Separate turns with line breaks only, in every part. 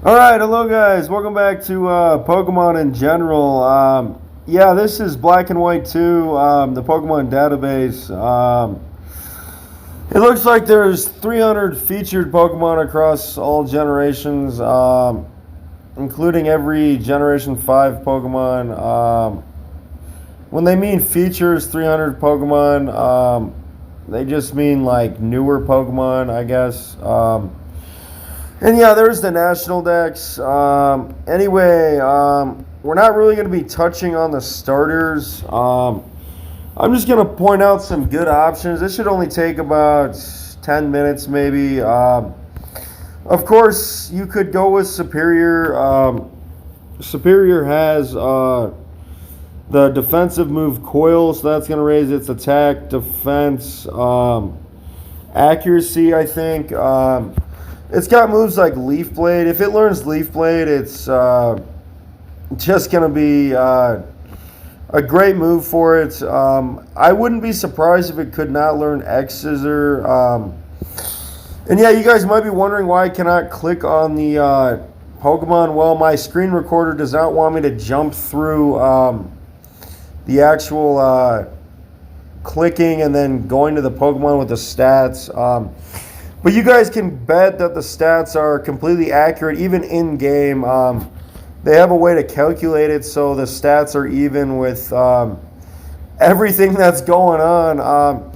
All right, hello guys. Welcome back to Pokemon in general. Yeah, this is Black and White 2, the Pokemon database. It looks like there's 300 featured Pokemon across all generations, including every Generation 5 Pokemon. When they mean features, 300 Pokemon, they just mean like newer Pokemon, I guess. And yeah, there's the national decks. Anyway, we're not really going to be touching on the starters. I'm just going to point out some good options. This should only take about 10 minutes, maybe. Of course, you could go with Superior. Superior has the defensive move Coil, so that's going to raise its attack, defense, accuracy, I think. It's got moves like Leaf Blade. If it learns Leaf Blade, it's just going to be a great move for it. I wouldn't be surprised if it could not learn X Scissor. And yeah, you guys might be wondering why I cannot click on the Pokemon. Well, my screen recorder does not want me to jump through the actual clicking and then going to the Pokemon with the stats. But you guys can bet that the stats are completely accurate, even in game. They have a way to calculate it so the stats are even with everything that's going on.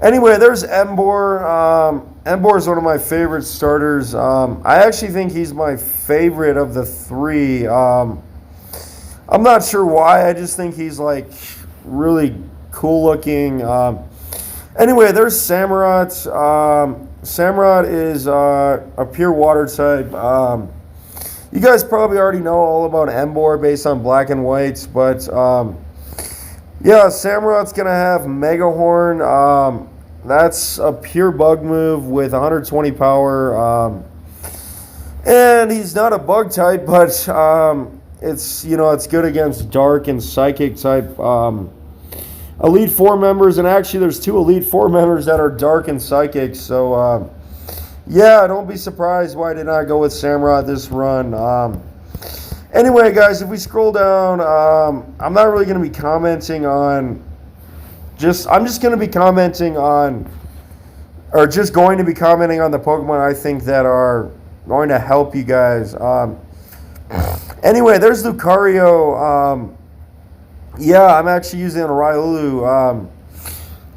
Anyway, there's Emboar. Emboar is one of my favorite starters. I actually think he's my favorite of the three. I'm not sure why. I just think he's like really cool looking. Anyway, there's Samurott. Samurott is a pure water type. You guys probably already know all about Emboar based on Black and White, but yeah, Samurott's going to have Mega Horn. That's a pure bug move with 120 power. And he's not a bug type, but it's good against dark and psychic type Elite Four members, and actually there's two Elite Four members that are dark and psychic, so yeah, don't be surprised why I did not go with Samurott this run. Anyway, guys, if we scroll down, I'm not really going to be commenting on I'm just going to be commenting on, or just going to be commenting on the Pokemon I think that are going to help you guys. Anyway, there's Lucario. Yeah, I'm actually using a Riolu.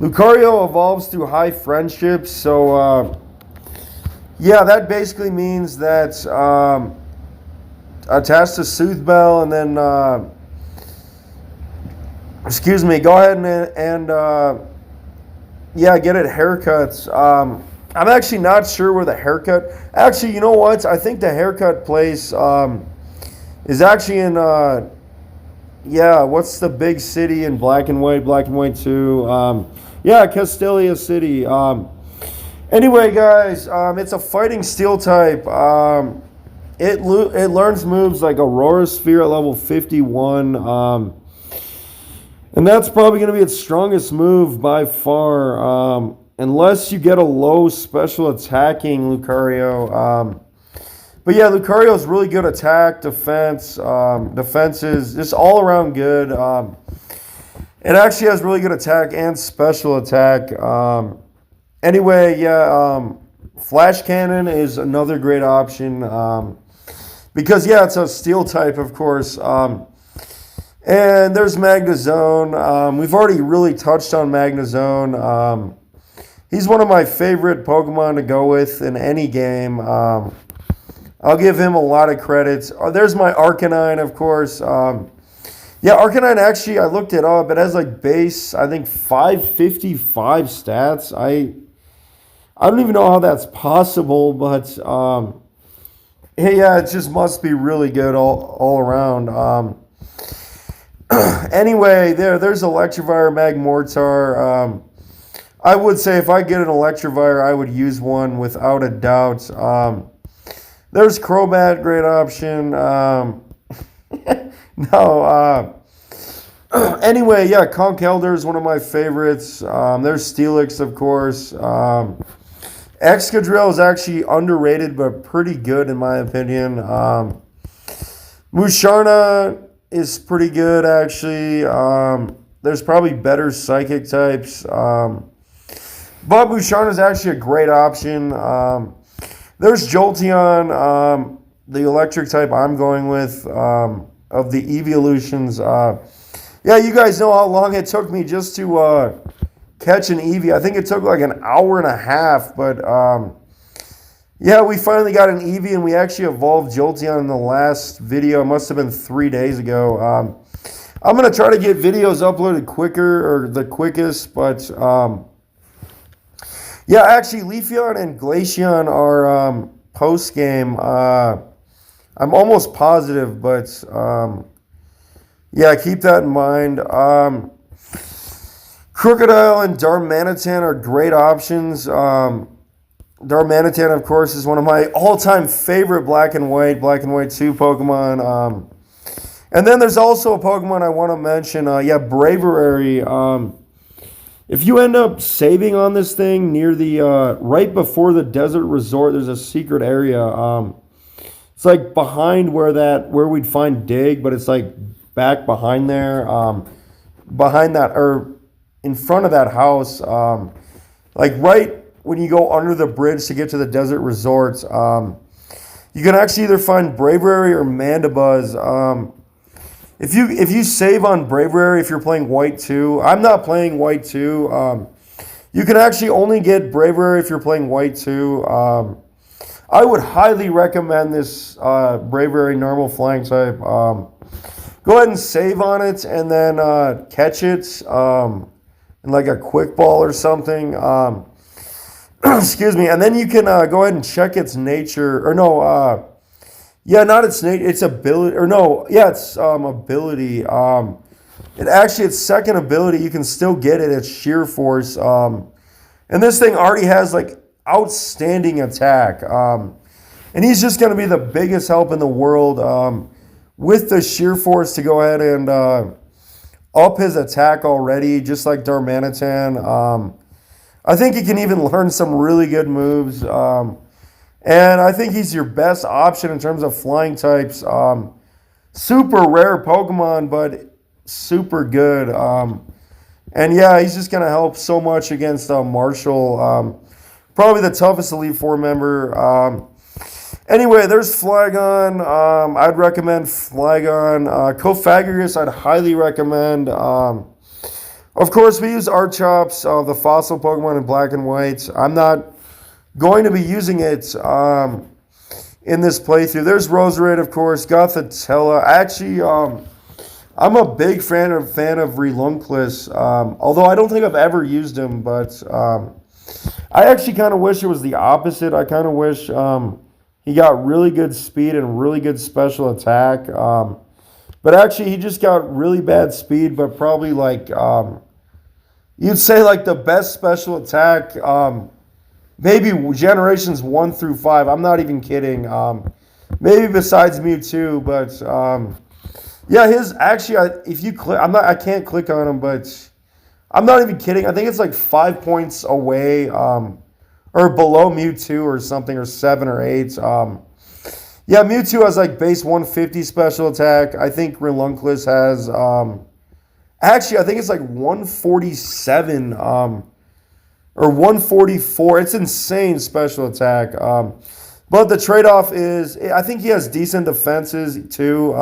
Lucario evolves through high friendship, so yeah, that basically means that attached to Soothbell, and then go ahead and yeah, get it haircuts. I'm actually not sure where the haircut. Actually, you know what? I think the haircut place is actually in. Yeah, what's the big city in Black and White 2? Yeah, Castelia City. Anyway, guys, it's a fighting steel type. It learns moves like Aurora Sphere at level 51. And that's probably going to be its strongest move by far. Unless you get a low special attacking Lucario. But yeah, Lucario is really good attack, defense, defenses, just all around good. It actually has really good attack and special attack. Anyway, yeah, Flash Cannon is another great option. Because, yeah, it's a steel type, of course. And there's Magnezone. We've already really touched on Magnezone. He's one of my favorite Pokemon to go with in any game. I'll give him a lot of credits. There's my Arcanine, of course. Yeah, Arcanine, actually, I looked it up. It has like base, I think, 555 stats. I don't even know how that's possible, but hey, yeah, it just must be really good all around. Anyway, there's Electivire, Magmortar. I would say if I get an Electivire, I would use one without a doubt. There's Crobat, great option. No. Anyway, yeah, Conkeldurr is one of my favorites. There's Steelix, of course. Excadrill is actually underrated, but pretty good in my opinion. Musharna is pretty good, actually. There's probably better psychic types. But Musharna is actually a great option. There's Jolteon, the electric type I'm going with, of the Evolutions. Yeah, you guys know how long it took me just to catch an Eevee. I think it took like an hour and a half, but yeah, we finally got an Eevee, and we actually evolved Jolteon in the last video. It must have been 3 days ago. I'm going to try to get videos uploaded quicker, or the quickest, but yeah, actually, Leafeon and Glaceon are post-game. I'm almost positive, but yeah, keep that in mind. Crocodile and Darmanitan are great options. Darmanitan, of course, is one of my all-time favorite Black and White 2 Pokemon. And then there's also a Pokemon I want to mention. Yeah, Braviary. If you end up saving on this thing near the right before the desert resort, there's a secret area. It's like behind where we'd find Dig, but it's like back behind there, behind that, or in front of that house, like right when you go under the bridge to get to the desert resort. You can actually either find Braviary or Mandibuzz. If you save on Braviary, if you're playing White 2, I'm not playing White 2. You can actually only get Braviary if you're playing White 2. I would highly recommend this Braviary normal flying type. Go ahead and save on it, and then catch it in like a quick ball or something. Excuse me. And then you can go ahead and check its nature, or no, yeah, not its nature, its ability, or no, yeah, its ability. It actually, its second ability, you can still get it at Sheer Force. And this thing already has like outstanding attack. And he's just going to be the biggest help in the world with the Sheer Force to go ahead and up his attack already, just like Darmanitan. I think he can even learn some really good moves. And I think he's your best option in terms of flying types. Super rare Pokemon, but super good. And yeah, he's just going to help so much against Marshall. Probably the toughest Elite Four member. Anyway, there's Flygon. I'd recommend Flygon. Cofagrigus, I'd highly recommend. Of course, we use Archops, the fossil Pokemon in Black and White. I'm not going to be using it in this playthrough. There's Roserade, of course. Gothitella. Actually, I'm a big fan of Relunclus, although I don't think I've ever used him, but I actually kind of wish it was the opposite. I kind of wish he got really good speed and really good special attack. But actually, he just got really bad speed, but probably like, you'd say like the best special attack, maybe generations 1 through 5. I'm not even kidding. Maybe besides Mewtwo, but yeah, his actually, if you click, I can't click on him, but I'm not even kidding. I think it's like 5 points away, or below Mewtwo or something, or 7 or 8. Yeah, Mewtwo has like base 150 special attack. I think Relunclus has, actually, I think it's like 147, or 144. It's insane special attack. But the trade-off is, I think he has decent defenses too.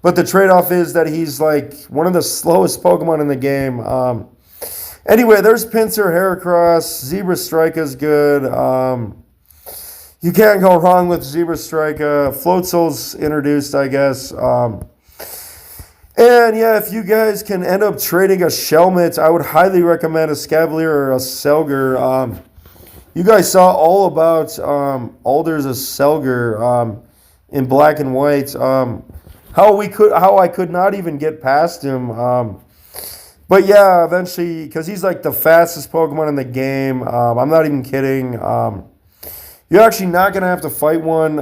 But the trade-off is that he's like one of the slowest Pokemon in the game. Anyway, there's Pinsir, Heracross. Zebra Strike is good. You can't go wrong with Zebra Strike. Floatzel's introduced, I guess. And yeah, if you guys can end up trading a Shelmet, I would highly recommend a Scavalier or a Selger. You guys saw all about Alder's Selger in Black and White. How I could not even get past him. But yeah, eventually, because he's like the fastest Pokemon in the game. I'm not even kidding. You're actually not going to have to fight one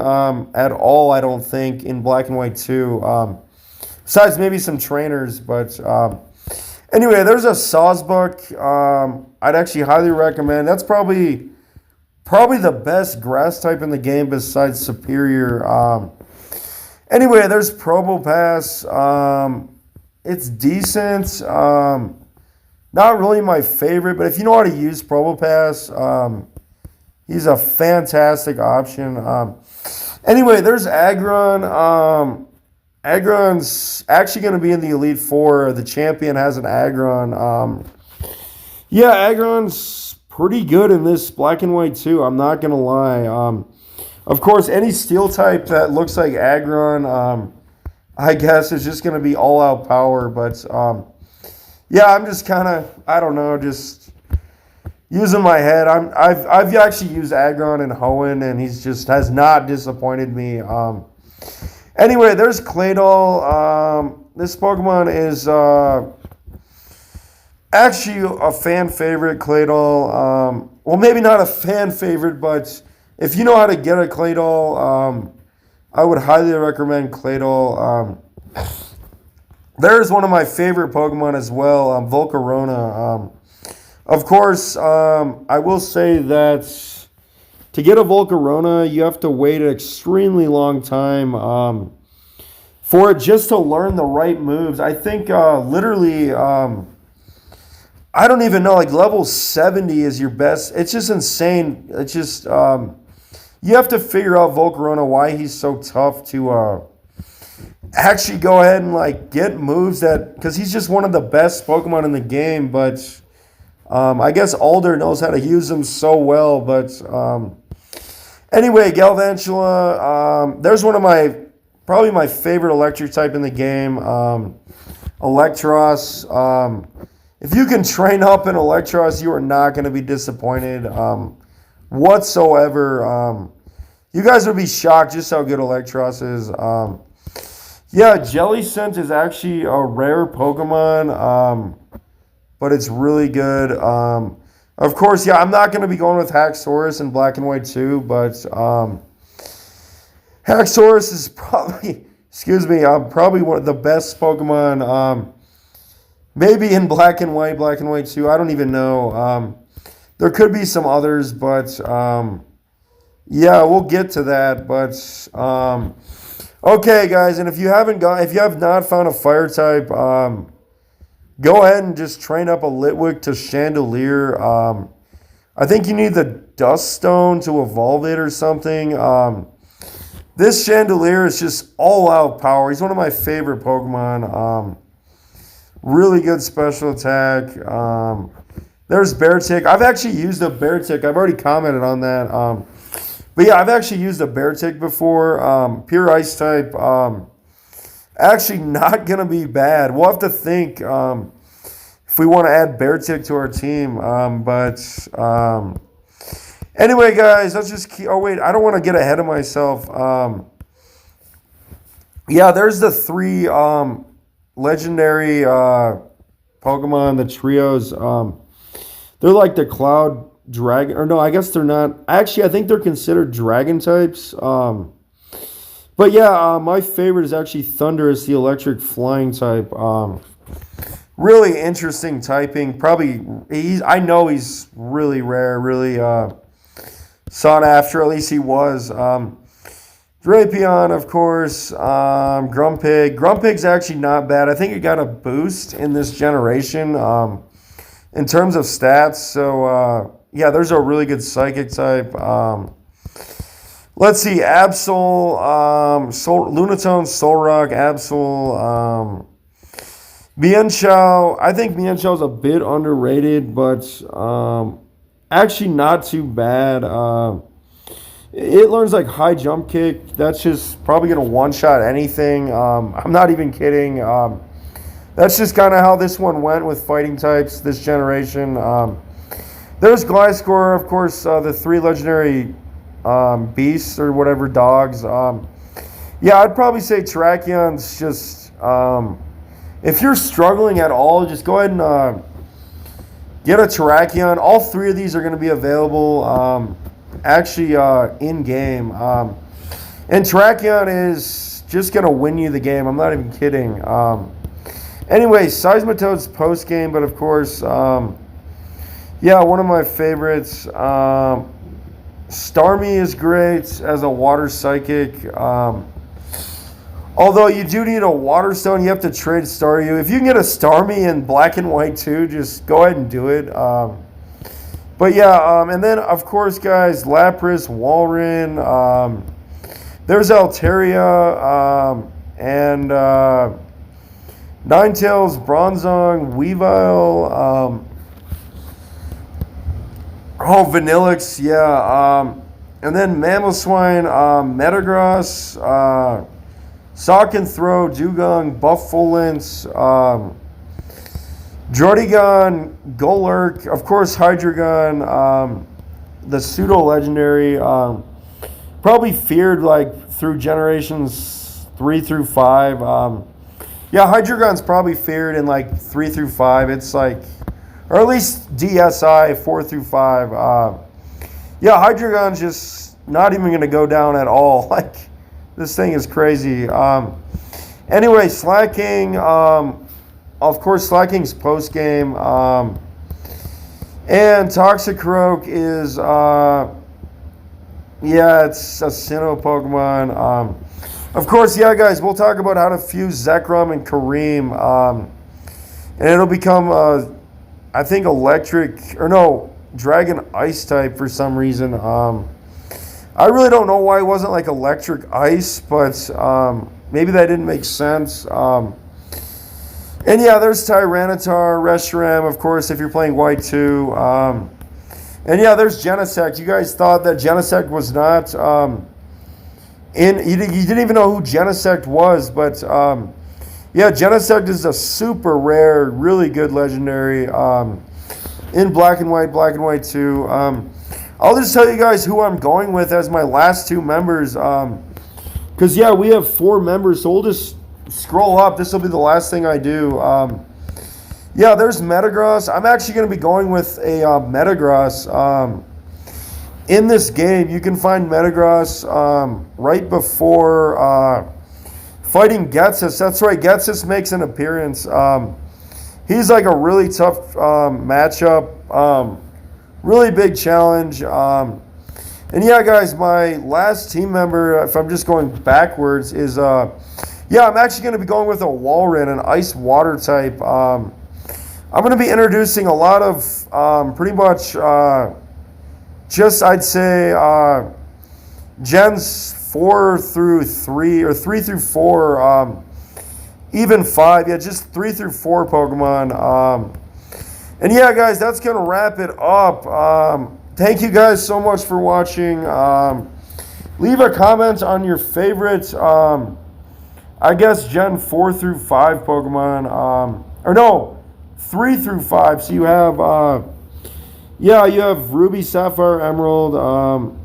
at all, I don't think, in Black and White 2. Besides maybe some trainers, but anyway, there's a Sawsbuck. I'd actually highly recommend. That's probably probably the best grass type in the game besides Superior. Anyway, there's Probopass. It's decent. Not really my favorite, but if you know how to use Probopass, he's a fantastic option. Anyway, there's Aggron. Aggron's actually going to be in the Elite Four. The champion has an Aggron. Yeah, Aggron's pretty good in this black and white too. I'm not going to lie. Of course, any steel type that looks like Aggron, I guess is just going to be all out power. But yeah, I'm just kind of, I don't know, just using my head. I've actually used Aggron and Hoenn, and he's just has not disappointed me. Anyway, there's Claydol. This Pokemon is actually a fan favorite, Claydol. Well, maybe not a fan favorite, but if you know how to get a Claydol, I would highly recommend Claydol. There's one of my favorite Pokemon as well, Volcarona. Of course, I will say that to get a Volcarona, you have to wait an extremely long time for it just to learn the right moves. I think literally, I don't even know, like level 70 is your best. It's just insane. It's just, you have to figure out Volcarona, why he's so tough to actually go ahead and like get moves that, because he's just one of the best Pokemon in the game, but I guess Alder knows how to use him so well, but anyway, Galvantula, there's one of probably my favorite electric type in the game, Electros. If you can train up an Electros, you are not going to be disappointed whatsoever. You guys would be shocked just how good Electros is. Yeah, Jellicent is actually a rare Pokemon, but it's really good. Of course, yeah, I'm not going to be going with Haxorus in black and white too, but Haxorus is probably, probably one of the best Pokemon, maybe in black and white too. I don't even know. There could be some others, but yeah, we'll get to that. But okay, guys, and if you have not found a fire type, go ahead and just train up a Litwick to Chandelier. I think you need the Dust Stone to evolve it or something. This Chandelier is just all-out power. He's one of my favorite Pokemon. Really good special attack. There's Beartic. I've actually used a Beartic. I've already commented on that. But yeah, I've actually used a Beartic before. Pure Ice type. Actually not going to be bad. We'll have to think if we want to add Beartic to our team. Anyway, guys, let's just keep... Oh, wait, I don't want to get ahead of myself. Yeah, there's the three legendary Pokemon, the trios. They're like the Cloud Dragon... Or no, I guess they're not. Actually, I think they're considered Dragon types. But yeah, my favorite is actually Thundurus, the electric flying type. Really interesting typing. Probably, I know he's really rare, really sought after, at least he was. Drapion, of course. Grumpig. Grumpig's actually not bad. I think it got a boost in this generation in terms of stats. So, yeah, there's a really good Psychic type. Let's see, Absol, Lunatone, Solrock, Absol, Mienshao. I think Mienshao's a bit underrated, but actually not too bad. It learns like high jump kick. That's just probably going to one-shot anything. I'm not even kidding. That's just kind of how this one went with fighting types this generation. There's Gliscor, of course, the three legendary beasts or whatever, dogs. Yeah, I'd probably say Terrakion's just, if you're struggling at all, just go ahead and get a Terrakion. All three of these are going to be available actually in-game. And Terrakion is just going to win you the game. I'm not even kidding. Anyway, Seismitoad's post-game, but of course, yeah, one of my favorites. Starmie is great as a water psychic. Although you do need a water stone, you have to trade Staryu. If you can get a Starmie in black and white too, just go ahead and do it. But yeah, and then of course, guys, Lapras, Walrein. There's Altaria, and Ninetales, Bronzong, Weavile. Vanillix, yeah. And then Mamoswine, Metagross, Sock and Throw, Dugong, Buffalance, Druddigon, Golurk, of course Hydreigon, the pseudo-legendary, probably feared like through generations 3 through 5. Yeah, Hydreigon's probably feared in like 3 through 5. It's like, or at least DSI 4 through 5. Yeah, Hydreigon's just not even going to go down at all. Like, this thing is crazy. Anyway, Slacking. Of course, Slacking's post game. And Toxicroak is, yeah, it's a Sinnoh Pokemon. Of course, yeah, guys, we'll talk about how to fuse Zekrom and Kareem. And it'll become, I think, electric, or no, Dragon Ice type for some reason. I really don't know why it wasn't like electric ice, but maybe that didn't make sense. And yeah, there's Tyranitar, Reshiram, of course, if you're playing white too. And yeah, there's Genesect. You guys thought that Genesect was not you didn't even know who Genesect was, but yeah, Genesect is a super rare, really good legendary in black and white too. I'll just tell you guys who I'm going with as my last 2 members. Because, yeah, we have 4 members, so we'll just scroll up. This will be the last thing I do. Yeah, there's Metagross. I'm actually going to be going with a Metagross. In this game, you can find Metagross right before fighting Ghetsis. That's right, Ghetsis makes an appearance. He's like a really tough matchup. Really big challenge. And yeah, guys, my last team member, if I'm just going backwards, is, yeah, I'm actually going to be going with a Walrein, an ice water type. I'm going to be introducing a lot of pretty much just, I'd say, gens 4 through 3, or 3 through 4, even 5. Yeah, just 3 through 4 Pokemon. And yeah, guys, that's going to wrap it up. Thank you guys so much for watching. Leave a comment on your favorite, I guess, Gen 4 through 5 Pokemon. Or no, 3 through 5. So you have, yeah, you have Ruby, Sapphire, Emerald,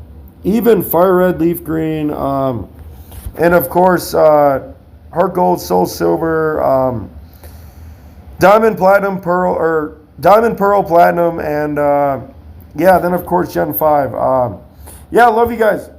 even Fire Red, Leaf Green, and of course, Heart Gold, Soul Silver, Diamond, Platinum, Pearl, or Diamond, Pearl, Platinum, and yeah, then of course Gen 5. Yeah, love you guys.